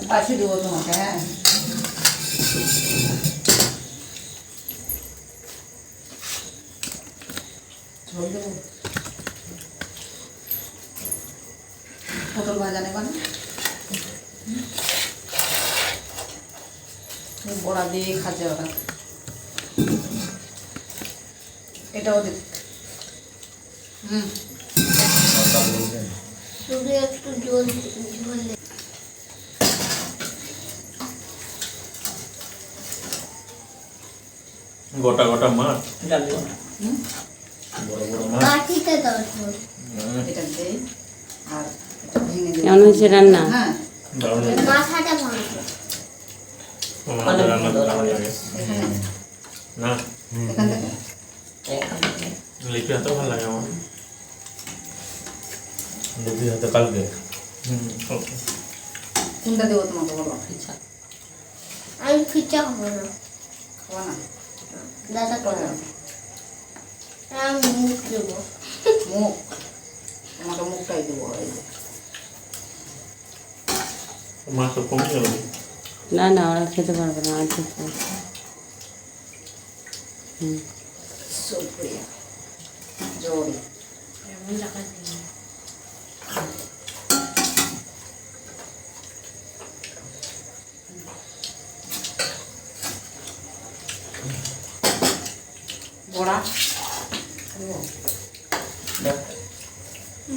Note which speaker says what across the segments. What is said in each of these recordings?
Speaker 1: পাশে দেবো তোমাকে। হ্যাঁ, ঝোল দেবো। পটল ভাজা নেবা না? বড়া দিয়ে খাচ্ছে ওরা। এটাও দেব।
Speaker 2: শুধু একটু ঝোল ঝোল।
Speaker 3: গোটা গোটা মাছ
Speaker 2: বাটিতে দাও ঝোল।
Speaker 1: এটা দেই আর এটা ভেঙে দেব।
Speaker 4: কেমন হয়েছে রান্না?
Speaker 1: হ্যাঁ,
Speaker 2: মাথাটা ভাঙো।
Speaker 3: রান্না দারুণ লাগে। না
Speaker 1: এখান থেকে
Speaker 3: লিপি হাতে ভালো লাগে আমার। লিপি হাতে কালকে
Speaker 1: কোনটা দেবো তোমাকে বলো? খিচা
Speaker 2: আমি খিচা খাবো না।
Speaker 1: খাওয়া না?
Speaker 2: দাদা খাবো। আমি মুখ দেবো।
Speaker 1: মুখ? তোমাকে মুখটাই দেবো।
Speaker 3: মাছ তো কমে গেল।
Speaker 4: না না, ওরা খেতে পারবে না। আর খেতে
Speaker 1: সুপ্রিয়া জোরি বড়া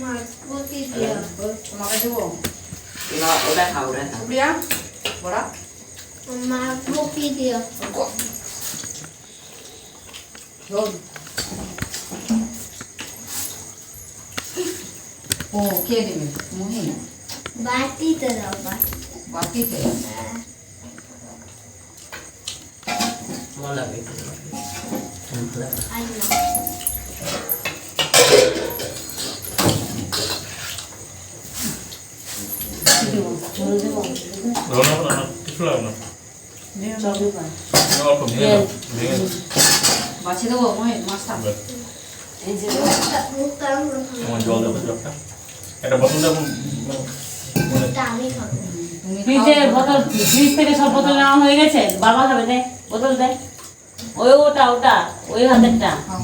Speaker 2: মাছ বটি দিয়া
Speaker 1: তোমাকে দেবো।
Speaker 5: না ওটা খাবো না।
Speaker 1: সুপ্রিয়া বড়া
Speaker 2: মাছ বটি দিয়া
Speaker 1: ঝোল। ও কে দেবে? মুহি
Speaker 2: বাটিতে দাও। বাটি
Speaker 1: বাটিতে?
Speaker 5: ভালো লাগে।
Speaker 2: আর না
Speaker 4: ঝোল দেবো।
Speaker 3: কিছু লাগে না।
Speaker 4: চল দেবো।
Speaker 3: অল্প ভেঙে দাও, ভেঙে দাও।
Speaker 1: বাছি দেবো মুহি মাছটা।
Speaker 4: এই যে
Speaker 2: মুখটা
Speaker 3: আমার জল দেবো জলটা। একটা বোতল দেবো।
Speaker 2: মুখটা আমি খাবো।
Speaker 1: তুমি
Speaker 4: ফ্রিজে
Speaker 1: খাও।
Speaker 4: বোতল, ফ্রিজ থেকে সব বোতল নেওয়া হয়ে গেছে। বাবা খাবে, দে বোতল দে। ওটা ওই হাতেরটা
Speaker 1: খাও।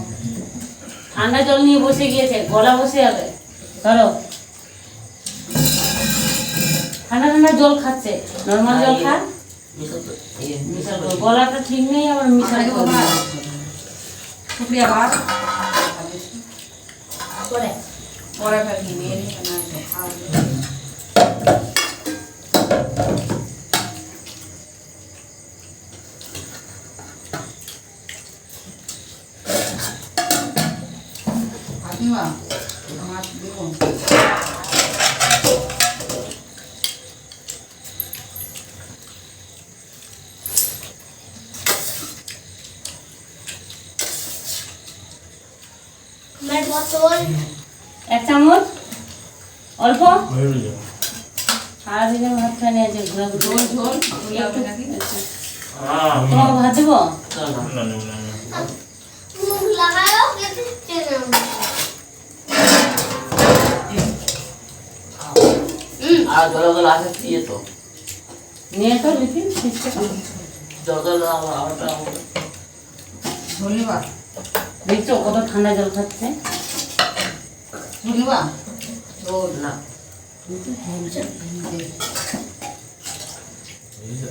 Speaker 4: ঠান্ডা জল নিয়ে বসে গিয়েছে, গলা বসে যাবে। ধরো, ঠান্ডা ঠান্ডা জল খাচ্ছে। নর্মাল জল খা। মিশাল করো। গলাটা ঠিক নেই, আবার মিশাল
Speaker 1: আপনাকে
Speaker 4: করো।
Speaker 1: বাবা সুপ্রিয়া ভাত
Speaker 2: করে
Speaker 1: পরে ফেলি নিয়ে না তো খাও। কাকিমা মাছ দেবো।
Speaker 2: মেট বোতল
Speaker 4: এক চামচ, অল্প।
Speaker 3: হয়ে যাবে।
Speaker 4: সারাদিনে ভাত খাই নিয়েছে, ঘুরে
Speaker 1: ঝোল
Speaker 4: ঘুরে।
Speaker 1: ঝোল হবে নাকি?
Speaker 4: তোমাকে ভাত দেবো?
Speaker 3: না না না না।
Speaker 2: মুখ লাগাও কেটে না।
Speaker 5: আর জল আছে দিয়ে তো
Speaker 4: নিয়ে তো লিখি ফ্রিজটা।
Speaker 5: জল আমার
Speaker 1: ঝোল নিবা?
Speaker 4: দেখছো কত ঠান্ডা জল খাচ্ছে।
Speaker 1: ঝোল নিবা?
Speaker 5: ঝোল না।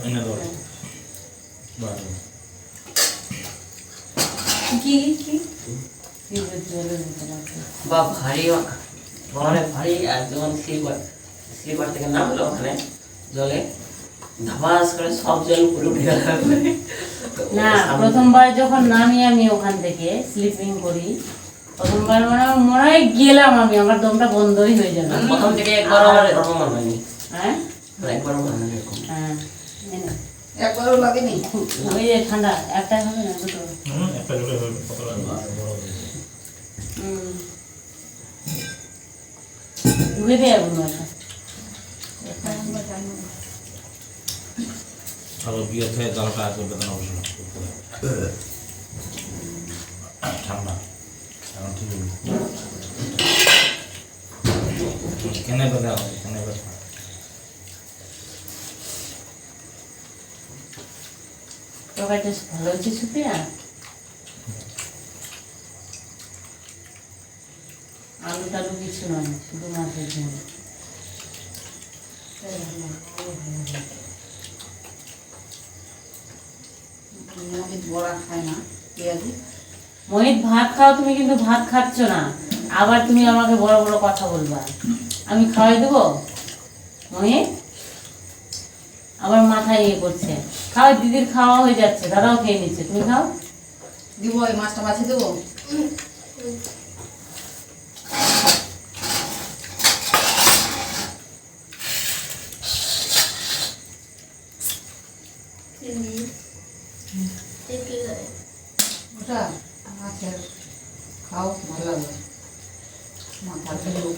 Speaker 3: এনে দাও। বাহ।
Speaker 4: কি কি ফ্রিজের জলের বোতল আছে।
Speaker 5: বা ভারী মানে ভারী। আর যখন সিবার থেকে নামলো ওখানে জলে ধাবাস করে সব জল পুরো উঠে গেল।
Speaker 4: না, প্রথমবার যখন নামি আমি ওখান থেকে স্লিপিং করি, প্রথমবার মানে আমার মনে হয় গেলাম আমি, আমার দমটা বন্ধই হয়ে যাবে।
Speaker 5: প্রথম থেকে একবার আমার এরকম মনে হয়নি।
Speaker 4: হ্যাঁ
Speaker 5: একবারও মনে হয়নি এরকম।
Speaker 4: হ্যাঁ, এই নে।
Speaker 1: একবারও লাগেনি?
Speaker 4: ওই যে ঠান্ডা একটা হবে না, দুটো।
Speaker 3: একটা জলে হবে কত লাগবে?
Speaker 4: হুম। ধুয়ে দিয়ে যাবো একটা
Speaker 3: kalau biar saya kalau kasih betul harus ঠান্ডা এখন ঠিক হলো কেন কথা কেন কথা
Speaker 4: তরকারিটা ভালো হয়েছে সুপ্রিয়া আলু টালু কিছু নয় শুধু মাছের ঝোল
Speaker 1: মোহিত বড়া খায় না পেঁয়াজি
Speaker 4: মোহিত ভাত খাও তুমি কিন্তু ভাত খাচ্ছ না আবার তুমি আমাকে বড় বড় কথা বলবা আমি খাওয়াই দেবো মোহিত আবার মাথায় ইয়ে করছে খাও দিদির খাওয়া হয়ে যাচ্ছে দাদাও খেয়ে নিচ্ছে তুমি খাও
Speaker 1: দিব এই মাছটা বাছি দেবো ওটা মাছের খাও ভালো লাগবে মাথা খেলেও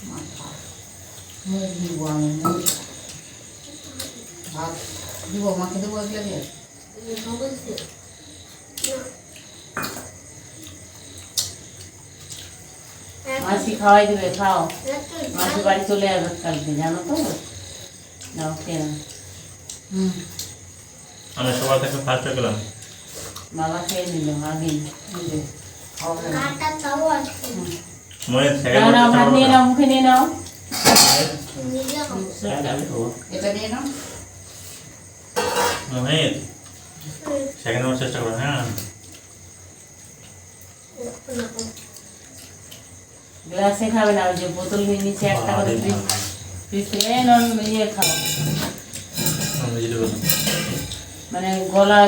Speaker 1: মাথা মুখ দিব আমি মুখ ভাত দিব মাকে দেবো এগুলো দিয়ে
Speaker 4: মাসি খাওয়াই দেবে খাও মাসি বাড়ি চলে আসবে কালকে জানো তো নাও খেয়ে নাও।
Speaker 3: আমি সবার থেকে ফার্স্ট গেলাম
Speaker 4: বাবা খেয়ে নিল আগে
Speaker 2: কাটা তাও আছে
Speaker 3: মনে
Speaker 4: নাও নাও ভাত নিয়ে নাও মুখে নিয়ে নাও
Speaker 2: নিজে খাবো
Speaker 5: আমি খাবো
Speaker 1: এটা নিয়ে নাও
Speaker 3: মোহিত সেকেন্ড আমার চেষ্টা করো হ্যাঁ
Speaker 4: গ্লাসে খাবে না ওই যে বোতল নিয়ে নিচে একটা করে ফ্রিজ থেকে নন ইয়ে খাও মানে গলা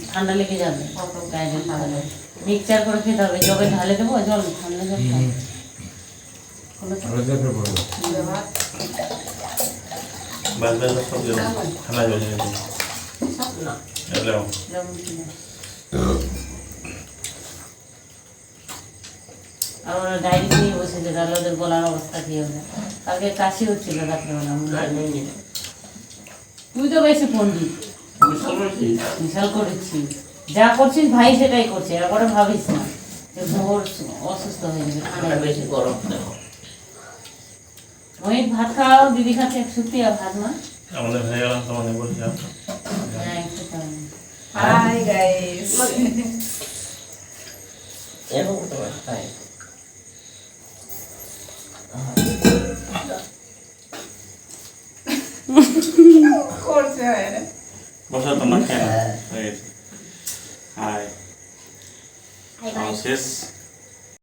Speaker 4: ঠান্ডা লেগে যাবে গায়ে জল খাবে মিক্সচার করে খেতে হবে জবে ঢালে দেবো জল ঠান্ডা জল
Speaker 1: ভাত
Speaker 3: বাস বাস সব ঠান্ডা জল
Speaker 5: না
Speaker 3: এগুলো
Speaker 4: আর ওরা ডায়েরি নিয়ে বসেছে তাহলে ওদের গলার অবস্থা কি হবে কালকে কাশি হচ্ছিল রাত্রেবেলা তুই তো বেশি পণ্ডিত বিশাল করেছি যা করছিস ভাই সেটাই করছে এরপরে ভাবিস না যে ওর অসুস্থ হয়ে যাবে
Speaker 5: ঠান্ডা বেশি গরম দেখো
Speaker 4: মোহিত ভাত খাও দিদি খাচ্ছে সত্যি আর ভাত মা
Speaker 3: আমাদের হয়ে গেলাম তোমাদের বলছি
Speaker 4: হ্যাঁ একটু খাও
Speaker 1: হাই গাইস
Speaker 5: এরকম তোমার তাই
Speaker 1: করছে হয় না
Speaker 3: বসা তোমরা খেয়ে নাও হয়ে গেছে হাই
Speaker 2: হাই বাই
Speaker 3: শেষ